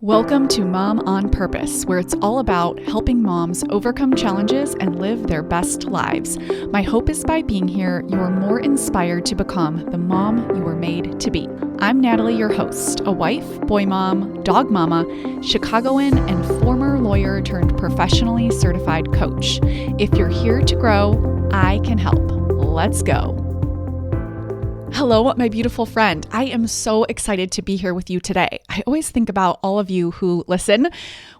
Welcome to Mom on Purpose, where it's all about helping moms overcome challenges and live their best lives. My hope is by being here, you're more inspired to become the mom you were made to be. I'm Natalie, your host, a wife, boy mom, dog mama, Chicagoan, and former lawyer turned professionally certified coach. If you're here to grow, I can help. Let's go. Hello, my beautiful friend. I am so excited to be here with you today. I always think about all of you who listen,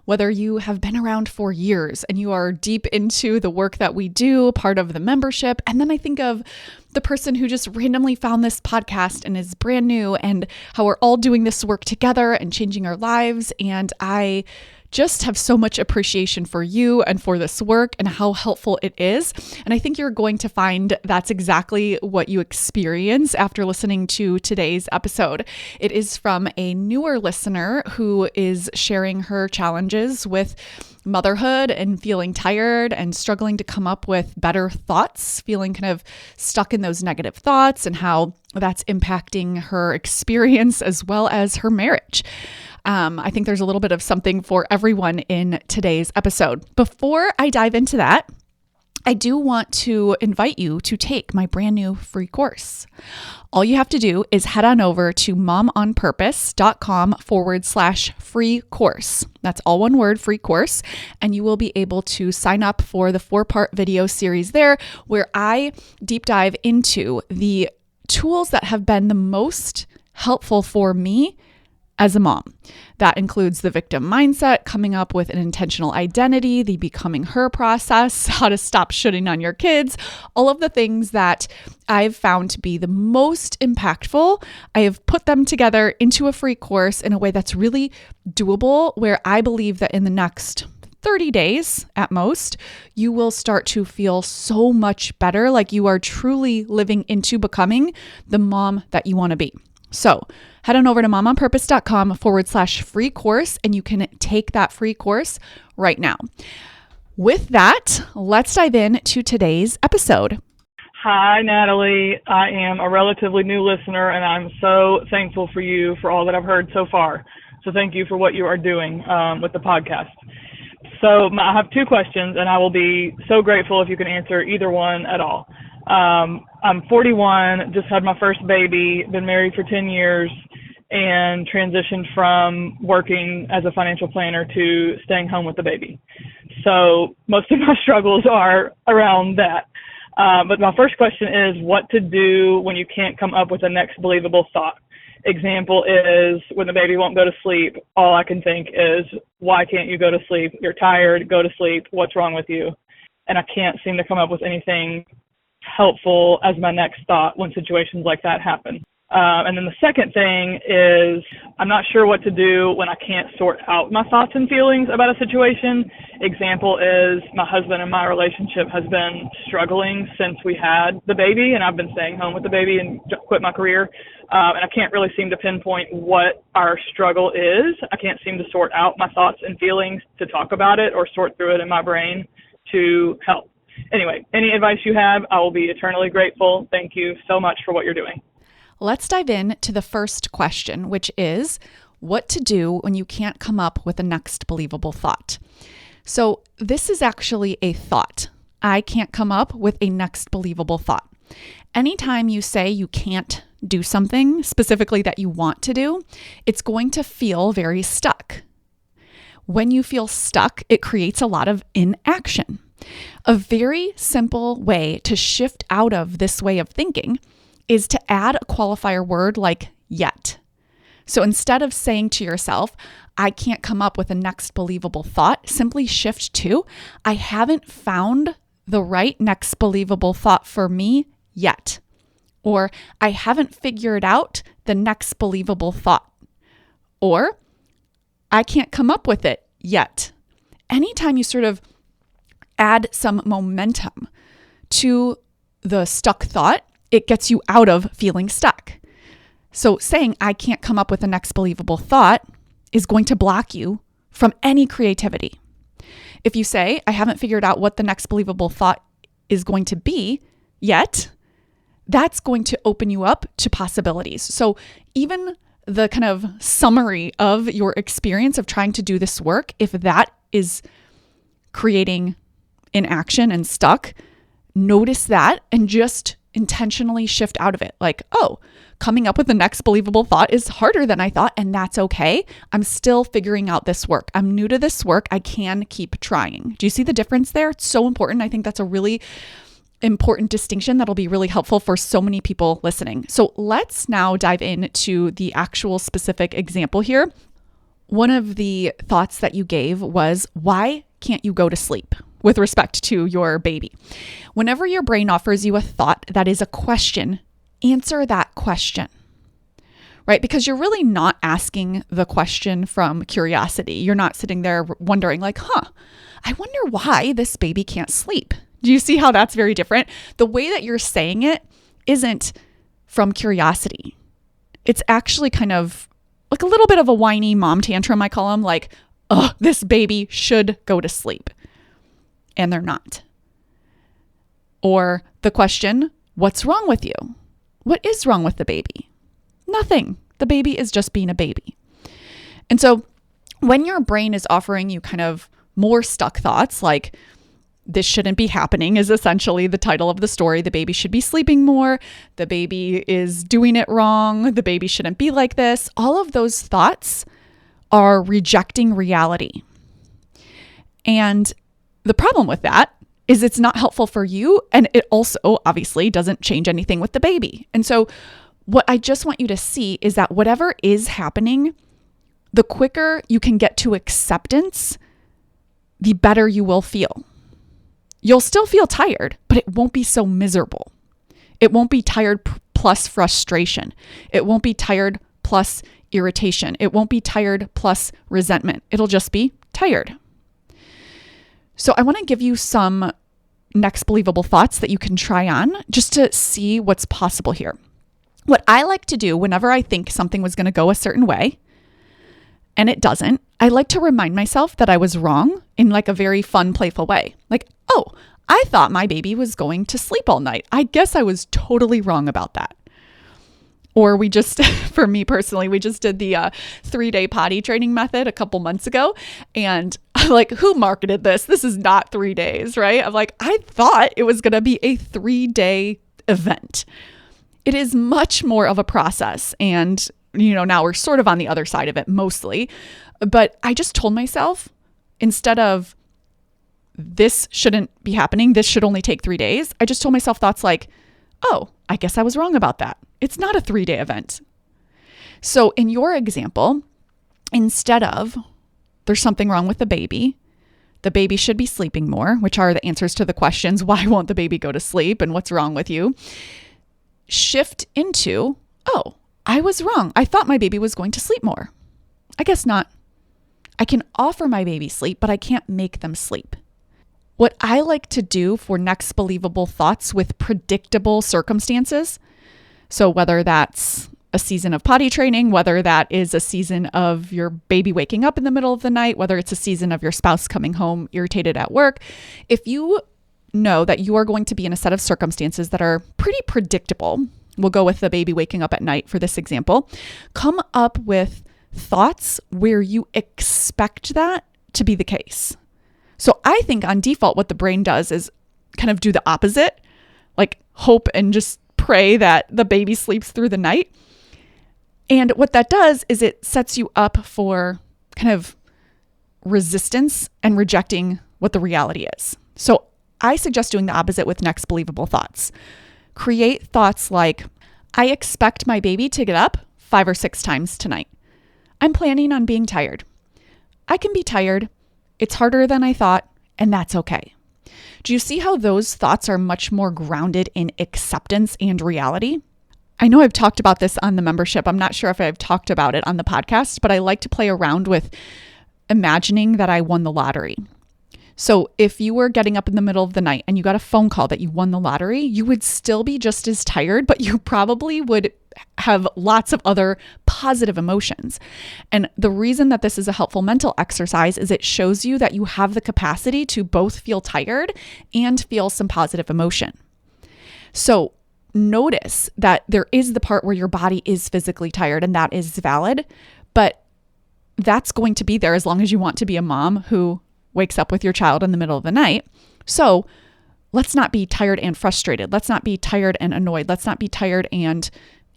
whether you have been around for years and you are deep into the work that we do, part of the membership. And then I think of the person who just randomly found this podcast and is brand new, and how we're all doing this work together and changing our lives. And I just have so much appreciation for you and for this work and how helpful it is. And I think you're going to find that's exactly what you experience after listening to today's episode. It is from a newer listener who is sharing her challenges with motherhood and feeling tired and struggling to come up with better thoughts, feeling kind of stuck in those negative thoughts, and how that's impacting her experience as well as her marriage. I think there's a little bit of something for everyone in today's episode. Before I dive into that, I do want to invite you to take my brand new free course. All you have to do is head on over to momonpurpose.com/free course. That's all one word, free course. And you will be able to sign up for the 4-part video series there, where I deep dive into the tools that have been the most helpful for me as a mom. That includes the victim mindset, coming up with an intentional identity, the becoming her process, how to stop shitting on your kids, all of the things that I've found to be the most impactful. I have put them together into a free course in a way that's really doable, where I believe that in the next 30 days at most, you will start to feel so much better, like you are truly living into becoming the mom that you want to be. So head on over to momonpurpose.com/free course, and you can take that free course right now. With that, let's dive into today's episode. Hi, Natalie. I am a relatively new listener, and I'm so thankful for you for all that I've heard so far. So thank you for what you are doing with the podcast. So I have 2 questions, and I will be so grateful if you can answer either one at all. I'm 41, just had my first baby, been married for 10 years, and transitioned from working as a financial planner to staying home with the baby. So most of my struggles are around that. But my first question is what to do when you can't come up with the next believable thought. Example is when the baby won't go to sleep, all I can think is, why can't you go to sleep? You're tired, go to sleep. What's wrong with you? And I can't seem to come up with anything helpful as my next thought when situations like that happen. And then the second thing is I'm not sure what to do when I can't sort out my thoughts and feelings about a situation. Example is my husband and my relationship has been struggling since we had the baby, and I've been staying home with the baby and quit my career. And I can't really seem to pinpoint what our struggle is. I can't seem to sort out my thoughts and feelings to talk about it or sort through it in my brain to help. Anyway, any advice you have, I will be eternally grateful. Thank you so much for what you're doing. Let's dive into the first question, which is what to do when you can't come up with the next believable thought. So this is actually a thought. I can't come up with a next believable thought. Anytime you say you can't do something specifically that you want to do, it's going to feel very stuck. When you feel stuck, it creates a lot of inaction. A very simple way to shift out of this way of thinking is to add a qualifier word like yet. So instead of saying to yourself, I can't come up with a next believable thought, simply shift to, I haven't found the right next believable thought for me yet. Or I haven't figured out the next believable thought. Or I can't come up with it yet. Anytime you sort of add some momentum to the stuck thought, it gets you out of feeling stuck. So saying I can't come up with the next believable thought is going to block you from any creativity. If you say I haven't figured out what the next believable thought is going to be yet, that's going to open you up to possibilities. So even the kind of summary of your experience of trying to do this work, if that is creating inaction and stuck, notice that and just intentionally shift out of it. Like, oh, coming up with the next believable thought is harder than I thought, and that's okay. I'm still figuring out this work. I'm new to this work. I can keep trying. Do you see the difference there? It's so important. I think that's a really important distinction that'll be really helpful for so many people listening. So let's now dive into the actual specific example here. One of the thoughts that you gave was, why can't you go to sleep? With respect to your baby. Whenever your brain offers you a thought that is a question, answer that question, right? Because you're really not asking the question from curiosity. You're not sitting there wondering like, I wonder why this baby can't sleep. Do you see how that's very different? The way that you're saying it isn't from curiosity. It's actually kind of like a little bit of a whiny mom tantrum, I call them, like, oh, this baby should go to sleep. And they're not. Or the question, what's wrong with you? What is wrong with the baby? Nothing. The baby is just being a baby. And so when your brain is offering you kind of more stuck thoughts, like this shouldn't be happening is essentially the title of the story. The baby should be sleeping more. The baby is doing it wrong. The baby shouldn't be like this. All of those thoughts are rejecting reality. And the problem with that is it's not helpful for you. And it also obviously doesn't change anything with the baby. And so what I just want you to see is that whatever is happening, the quicker you can get to acceptance, the better you will feel. You'll still feel tired, but it won't be so miserable. It won't be tired plus frustration. It won't be tired plus irritation. It won't be tired plus resentment. It'll just be tired. So I want to give you some next believable thoughts that you can try on just to see what's possible here. What I like to do whenever I think something was going to go a certain way and it doesn't, I like to remind myself that I was wrong in like a very fun, playful way. Like, oh, I thought my baby was going to sleep all night. I guess I was totally wrong about that. Or we just, for me personally, we just did the 3-day potty training method a couple months ago. And I'm like, who marketed this? This is not 3 days, right? I'm like, I thought it was going to be a 3-day event. It is much more of a process. And, now we're sort of on the other side of it mostly. But I just told myself, instead of this shouldn't be happening, this should only take 3 days, I just told myself thoughts like, oh, I guess I was wrong about that. It's not a 3-day event. So in your example, instead of there's something wrong with the baby should be sleeping more, which are the answers to the questions, why won't the baby go to sleep and what's wrong with you? Shift into, oh, I was wrong. I thought my baby was going to sleep more. I guess not. I can offer my baby sleep, but I can't make them sleep. What I like to do for next believable thoughts with predictable circumstances, so whether that's a season of potty training, whether that is a season of your baby waking up in the middle of the night, whether it's a season of your spouse coming home irritated at work, if you know that you are going to be in a set of circumstances that are pretty predictable, we'll go with the baby waking up at night for this example, come up with thoughts where you expect that to be the case. So I think on default, what the brain does is kind of do the opposite, like hope and just pray that the baby sleeps through the night. And what that does is it sets you up for kind of resistance and rejecting what the reality is. So I suggest doing the opposite with next believable thoughts. Create thoughts like, I expect my baby to get up 5 or 6 times tonight. I'm planning on being tired. I can be tired. It's harder than I thought, and that's okay. Do you see how those thoughts are much more grounded in acceptance and reality? I know I've talked about this on the membership. I'm not sure if I've talked about it on the podcast, but I like to play around with imagining that I won the lottery. So if you were getting up in the middle of the night and you got a phone call that you won the lottery, you would still be just as tired, but you probably would have lots of other positive emotions. And the reason that this is a helpful mental exercise is it shows you that you have the capacity to both feel tired and feel some positive emotion. So notice that there is the part where your body is physically tired, and that is valid, but that's going to be there as long as you want to be a mom who wakes up with your child in the middle of the night. So let's not be tired and frustrated. Let's not be tired and annoyed. Let's not be tired and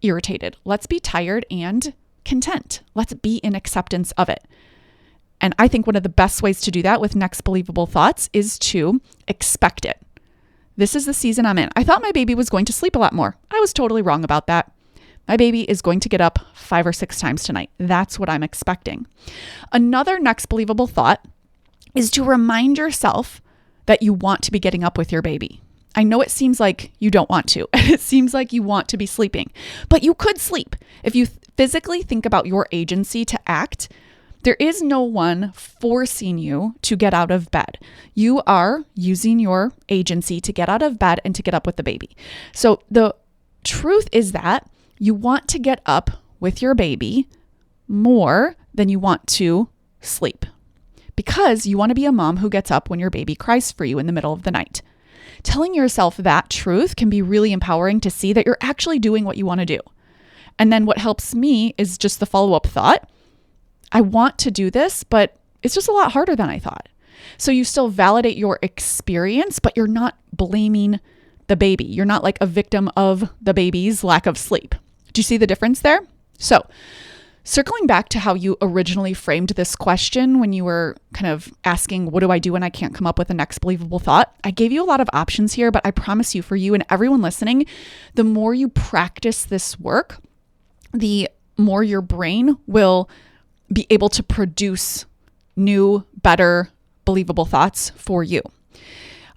irritated. Let's be tired and content. Let's be in acceptance of it. And I think one of the best ways to do that with Next Believable Thoughts is to expect it. This is the season I'm in. I thought my baby was going to sleep a lot more. I was totally wrong about that. My baby is going to get up 5 or 6 times tonight. That's what I'm expecting. Another Next Believable Thought is to remind yourself that you want to be getting up with your baby. I know it seems like you don't want to. It seems like you want to be sleeping, but you could sleep. If you physically think about your agency to act, there is no one forcing you to get out of bed. You are using your agency to get out of bed and to get up with the baby. So the truth is that you want to get up with your baby more than you want to sleep, because you want to be a mom who gets up when your baby cries for you in the middle of the night. Telling yourself that truth can be really empowering to see that you're actually doing what you want to do. And then what helps me is just the follow-up thought. I want to do this, but it's just a lot harder than I thought. So you still validate your experience, but you're not blaming the baby. You're not like a victim of the baby's lack of sleep. Do you see the difference there? So circling back to how you originally framed this question when you were kind of asking, what do I do when I can't come up with a next believable thought? I gave you a lot of options here, but I promise you, for you and everyone listening, the more you practice this work, the more your brain will be able to produce new, better, believable thoughts for you.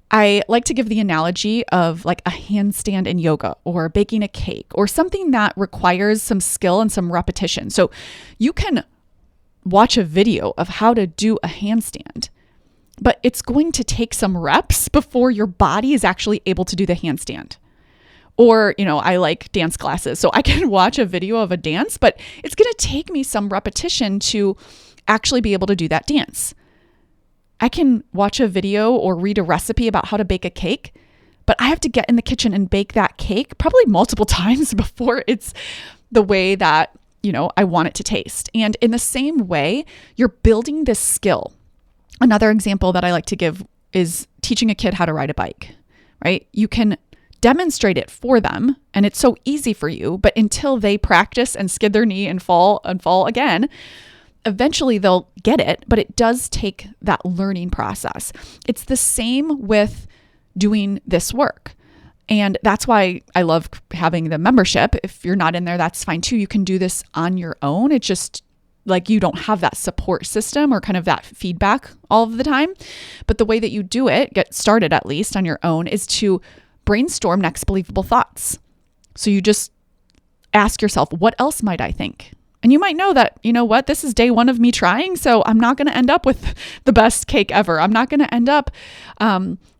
I like to give the analogy of like a handstand in yoga or baking a cake or something that requires some skill and some repetition. So you can watch a video of how to do a handstand, but it's going to take some reps before your body is actually able to do the handstand. Or, I like dance classes, so I can watch a video of a dance, but it's going to take me some repetition to actually be able to do that dance. I can watch a video or read a recipe about how to bake a cake, but I have to get in the kitchen and bake that cake probably multiple times before it's the way that, I want it to taste. And in the same way, you're building this skill. Another example that I like to give is teaching a kid how to ride a bike, right? You can demonstrate it for them, and it's so easy for you, but until they practice and skid their knee and fall again, eventually they'll get it, but it does take that learning process. It's the same with doing this work. And that's why I love having the membership. If you're not in there, that's fine too. You can do this on your own. It's just like you don't have that support system or kind of that feedback all of the time. But the way that you do it, get started at least on your own, is to brainstorm next believable thoughts. So you just ask yourself, what else might I think? And you might know that, this is day 1 of me trying, so I'm not going to end up with the best cake ever. I'm not going to end up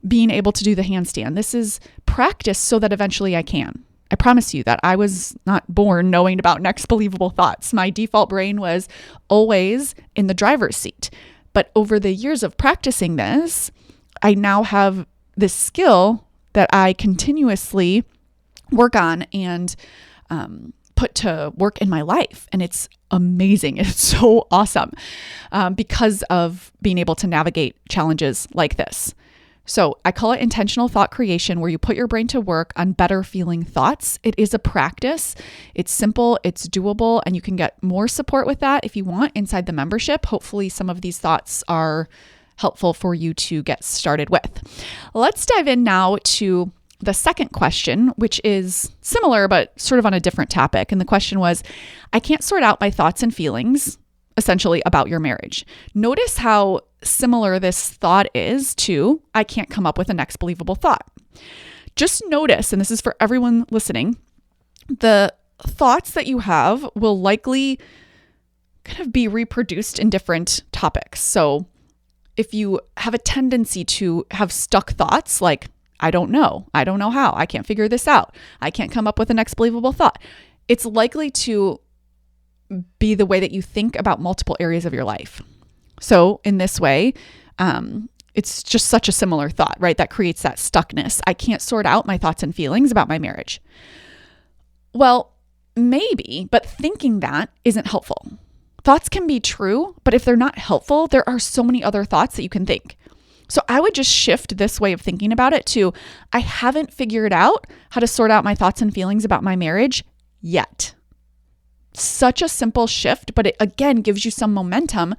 being able to do the handstand. This is practice so that eventually I can. I promise you that I was not born knowing about next believable thoughts. My default brain was always in the driver's seat. But over the years of practicing this, I now have this skill that I continuously work on and put to work in my life. And it's amazing. It's so awesome because of being able to navigate challenges like this. So I call it intentional thought creation, where you put your brain to work on better feeling thoughts. It is a practice. It's simple, it's doable, and you can get more support with that if you want inside the membership. Hopefully some of these thoughts are helpful for you to get started with. Let's dive in now to the second question, which is similar, but sort of on a different topic. And the question was, I can't sort out my thoughts and feelings, essentially, about your marriage. Notice how similar this thought is to, I can't come up with a next believable thought. Just notice, and this is for everyone listening, the thoughts that you have will likely kind of be reproduced in different topics. So if you have a tendency to have stuck thoughts like, I don't know how, I can't figure this out, I can't come up with a next believable thought, it's likely to be the way that you think about multiple areas of your life. So in this way, It's just such a similar thought, right? That creates that stuckness. I can't sort out my thoughts and feelings about my marriage. Well, maybe, but thinking that isn't helpful. Thoughts can be true, but if they're not helpful, there are so many other thoughts that you can think. So I would just shift this way of thinking about it to, I haven't figured out how to sort out my thoughts and feelings about my marriage yet. Such a simple shift, but it again gives you some momentum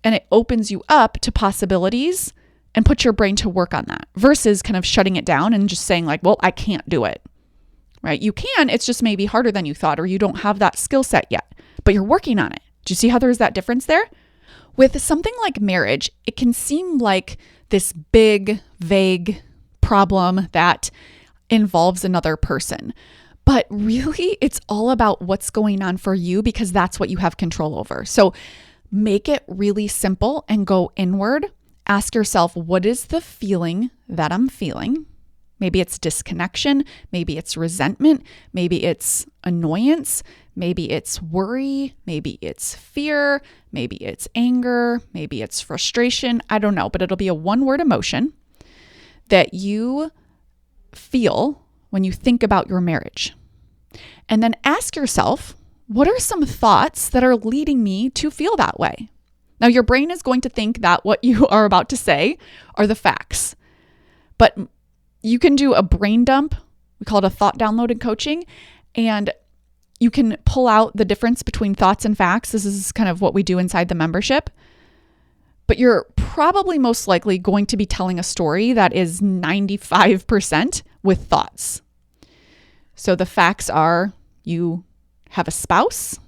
and it opens you up to possibilities and puts your brain to work on that versus kind of shutting it down and just saying like, well, I can't do it, right? You can, it's just maybe harder than you thought, or you don't have that skill set yet, but you're working on it. Do you see how there's that difference there? With something like marriage, it can seem like this big, vague problem that involves another person. But really, it's all about what's going on for you because that's what you have control over. So make it really simple and go inward. Ask yourself, what is the feeling that I'm feeling? Maybe it's disconnection. Maybe it's resentment. Maybe it's annoyance. Maybe it's worry. Maybe it's fear. Maybe it's anger. Maybe it's frustration. I don't know, but it'll be a one-word emotion that you feel when you think about your marriage. And then ask yourself, what are some thoughts that are leading me to feel that way? Now, your brain is going to think that what you are about to say are the facts, but you can do a brain dump. We call it a thought download in coaching, and you can pull out the difference between thoughts and facts. This is kind of what we do inside the membership. But you're probably most likely going to be telling a story that is 95% with thoughts. So the facts are you have a spouse,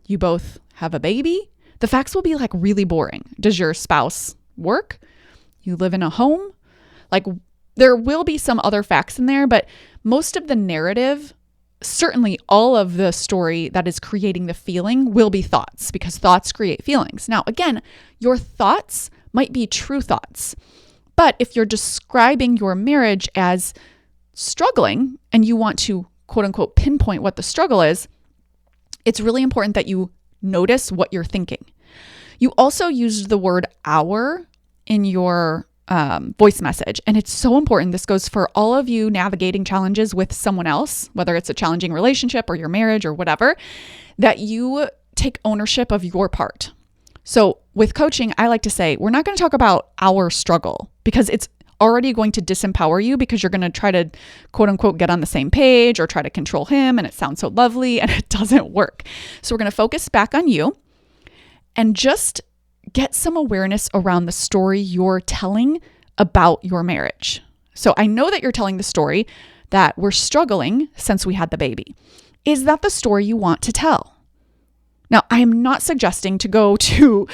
you both have a baby. The facts will be like really boring. Does your spouse work? You live in a home? Like there will be some other facts in there, but most of the narrative, certainly all of the story that is creating the feeling will be thoughts because thoughts create feelings. Now, again, your thoughts might be true thoughts, but if you're describing your marriage as struggling and you want to quote unquote pinpoint what the struggle is, it's really important that you notice what you're thinking. You also used the word our in your voice message. And it's so important. This goes for all of you navigating challenges with someone else, whether it's a challenging relationship or your marriage or whatever, that you take ownership of your part. So with coaching, I like to say, we're not going to talk about our struggle because it's already going to disempower you because you're going to try to quote unquote get on the same page or try to control him. And it sounds so lovely and it doesn't work. So we're going to focus back on you and just get some awareness around the story you're telling about your marriage. So I know that you're telling the story that we're struggling since we had the baby. Is that the story you want to tell? Now, I am not suggesting to go to,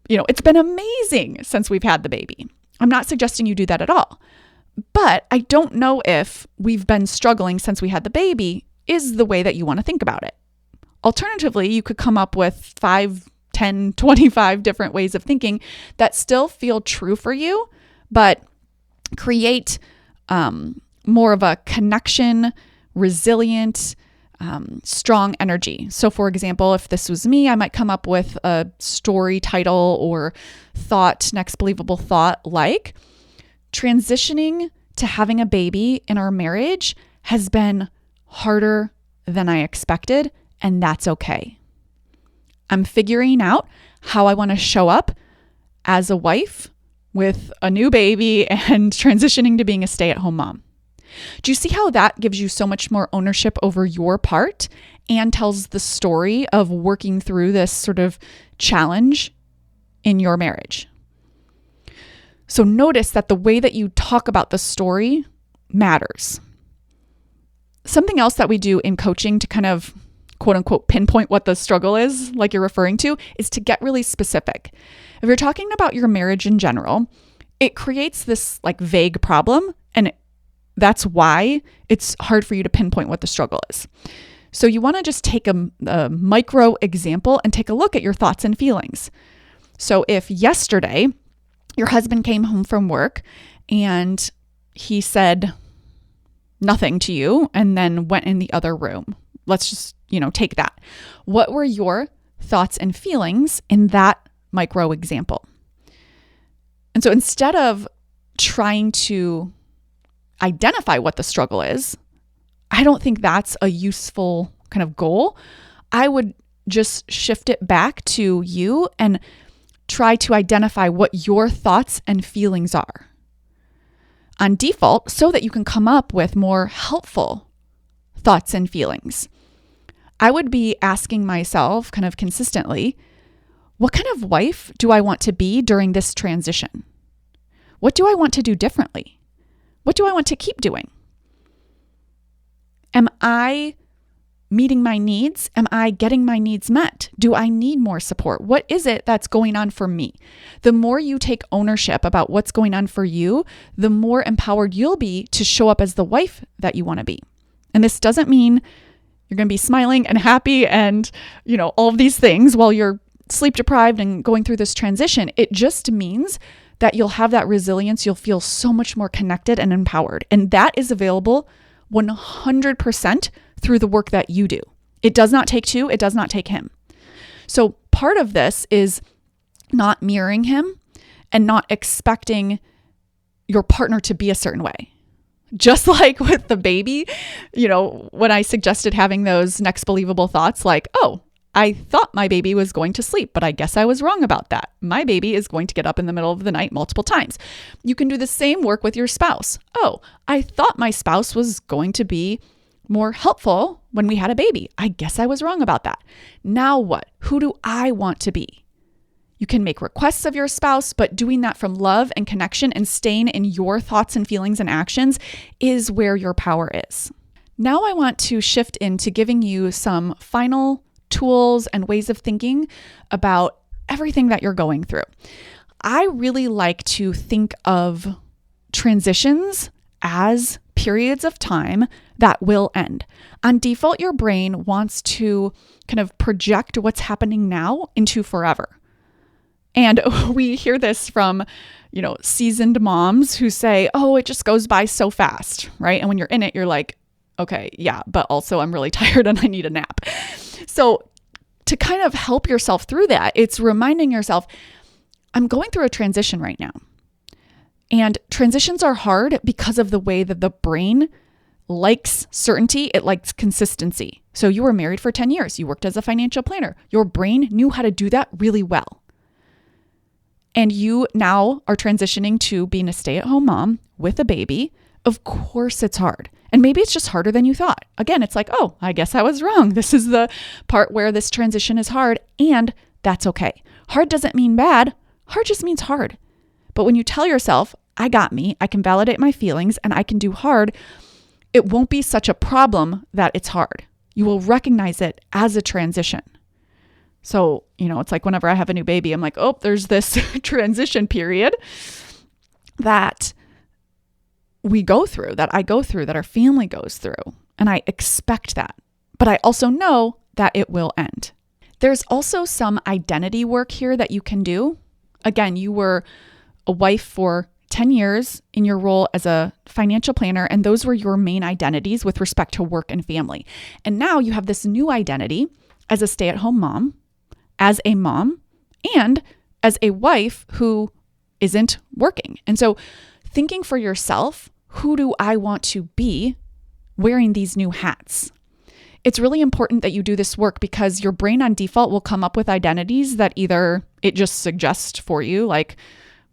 it's been amazing since we've had the baby. I'm not suggesting you do that at all. But I don't know if we've been struggling since we had the baby is the way that you want to think about it. Alternatively, you could come up with 5, 10, 25 different ways of thinking that still feel true for you, but create more of a connection, resilient, strong energy. So for example, if this was me, I might come up with a story title or thought, next believable thought, like transitioning to having a baby in our marriage has been harder than I expected, and that's okay. I'm figuring out how I want to show up as a wife with a new baby and transitioning to being a stay-at-home mom. Do you see how that gives you so much more ownership over your part and tells the story of working through this sort of challenge in your marriage? So notice that the way that you talk about the story matters. Something else that we do in coaching to kind of quote unquote pinpoint what the struggle is, like you're referring to, is to get really specific. If you're talking about your marriage in general, it creates this like vague problem, and that's why it's hard for you to pinpoint what the struggle is. So you want to just take a micro example and take a look at your thoughts and feelings. So if yesterday your husband came home from work and he said nothing to you and then went in the other room, let's just, take that. What were your thoughts and feelings in that micro example? And so instead of trying to identify what the struggle is, I don't think that's a useful kind of goal. I would just shift it back to you and try to identify what your thoughts and feelings are on default so that you can come up with more helpful thoughts and feelings. I would be asking myself kind of consistently, what kind of wife do I want to be during this transition? What do I want to do differently? What do I want to keep doing? Am I meeting my needs? Am I getting my needs met? Do I need more support? What is it that's going on for me? The more you take ownership about what's going on for you, the more empowered you'll be to show up as the wife that you want to be. And this doesn't mean you're going to be smiling and happy and, all of these things while you're sleep deprived and going through this transition. It just means that you'll have that resilience. You'll feel so much more connected and empowered. And that is available 100% through the work that you do. It does not take two. It does not take him. So part of this is not mirroring him and not expecting your partner to be a certain way. Just like with the baby, when I suggested having those next believable thoughts like, oh, I thought my baby was going to sleep, but I guess I was wrong about that. My baby is going to get up in the middle of the night multiple times. You can do the same work with your spouse. Oh, I thought my spouse was going to be more helpful when we had a baby. I guess I was wrong about that. Now what? Who do I want to be? You can make requests of your spouse, but doing that from love and connection and staying in your thoughts and feelings and actions is where your power is. Now I want to shift into giving you some final tools and ways of thinking about everything that you're going through. I really like to think of transitions as periods of time that will end. On default, your brain wants to kind of project what's happening now into forever. And we hear this from, seasoned moms who say, oh, it just goes by so fast, right? And when you're in it, you're like, okay, yeah, but also I'm really tired and I need a nap. So to kind of help yourself through that, it's reminding yourself, I'm going through a transition right now. And transitions are hard because of the way that the brain likes certainty. It likes consistency. So you were married for 10 years. You worked as a financial planner. Your brain knew how to do that really well. And you now are transitioning to being a stay-at-home mom with a baby. Of course it's hard. And maybe it's just harder than you thought. Again, it's like, oh, I guess I was wrong. This is the part where this transition is hard, and that's okay. Hard doesn't mean bad. Hard just means hard. But when you tell yourself, I got me, I can validate my feelings, and I can do hard, it won't be such a problem that it's hard. You will recognize it as a transition. So, it's like whenever I have a new baby, I'm like, oh, there's this transition period that we go through, that I go through, that our family goes through. And I expect that. But I also know that it will end. There's also some identity work here that you can do. Again, you were a wife for 10 years in your role as a financial planner, and those were your main identities with respect to work and family. And now you have this new identity as a stay-at-home mom, as a mom, and as a wife who isn't working. And so thinking for yourself, who do I want to be wearing these new hats? It's really important that you do this work because your brain on default will come up with identities that either it just suggests for you, like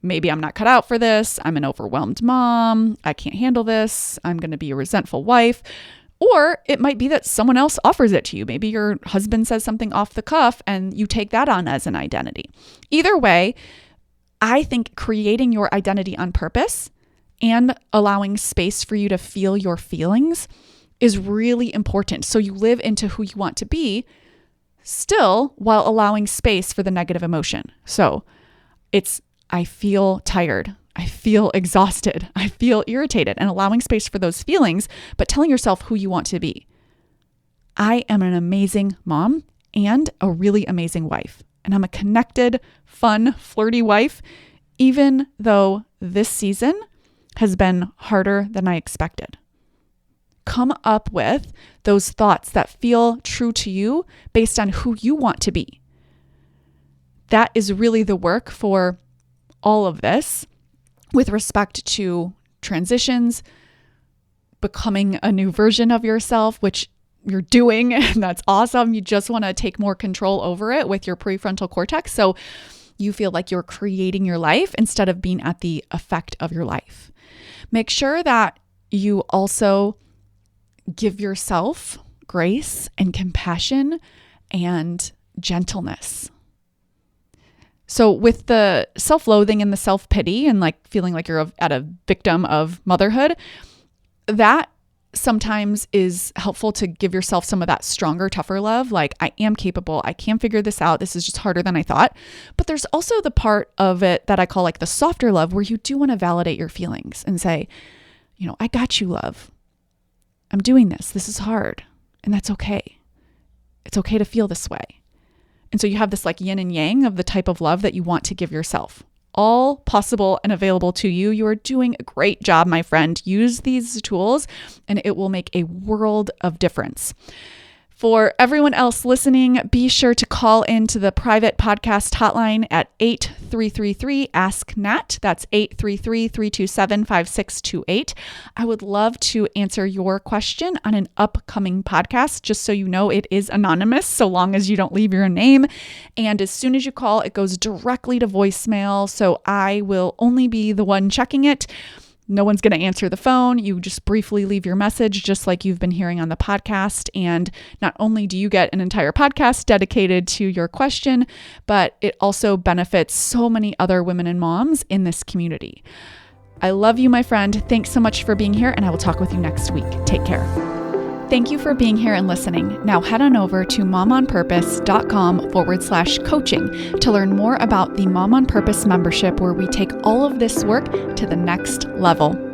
maybe I'm not cut out for this, I'm an overwhelmed mom, I can't handle this, I'm going to be a resentful wife. Or it might be that someone else offers it to you. Maybe your husband says something off the cuff and you take that on as an identity. Either way, I think creating your identity on purpose and allowing space for you to feel your feelings is really important. So you live into who you want to be still while allowing space for the negative emotion. So it's, I feel tired. I feel exhausted. I feel irritated, and allowing space for those feelings, but telling yourself who you want to be. I am an amazing mom and a really amazing wife. And I'm a connected, fun, flirty wife, even though this season has been harder than I expected. Come up with those thoughts that feel true to you based on who you want to be. That is really the work for all of this with respect to transitions, becoming a new version of yourself, which you're doing, and that's awesome. You just want to take more control over it with your prefrontal cortex. So you feel like you're creating your life instead of being at the effect of your life. Make sure that you also give yourself grace and compassion and gentleness. So with the self-loathing and the self-pity and like feeling like you're at a victim of motherhood, that sometimes is helpful to give yourself some of that stronger, tougher love. Like, I am capable. I can figure this out. This is just harder than I thought. But there's also the part of it that I call like the softer love, where you do want to validate your feelings and say, I got you, love. I'm doing this. This is hard. And that's okay. It's okay to feel this way. And so you have this like yin and yang of the type of love that you want to give yourself. All possible and available to you. You are doing a great job, my friend. Use these tools and it will make a world of difference. For everyone else listening, be sure to call into the private podcast hotline at 8333-ASK-NAT. That's 833-327-5628. I would love to answer your question on an upcoming podcast. Just so you know, it is anonymous so long as you don't leave your name. And as soon as you call, it goes directly to voicemail. So I will only be the one checking it. No one's going to answer the phone. You just briefly leave your message, just like you've been hearing on the podcast. And not only do you get an entire podcast dedicated to your question, but it also benefits so many other women and moms in this community. I love you, my friend. Thanks so much for being here, and I will talk with you next week. Take care. Thank you for being here and listening. Now head on over to momonpurpose.com/coaching to learn more about the Mom on Purpose membership, where we take all of this work to the next level.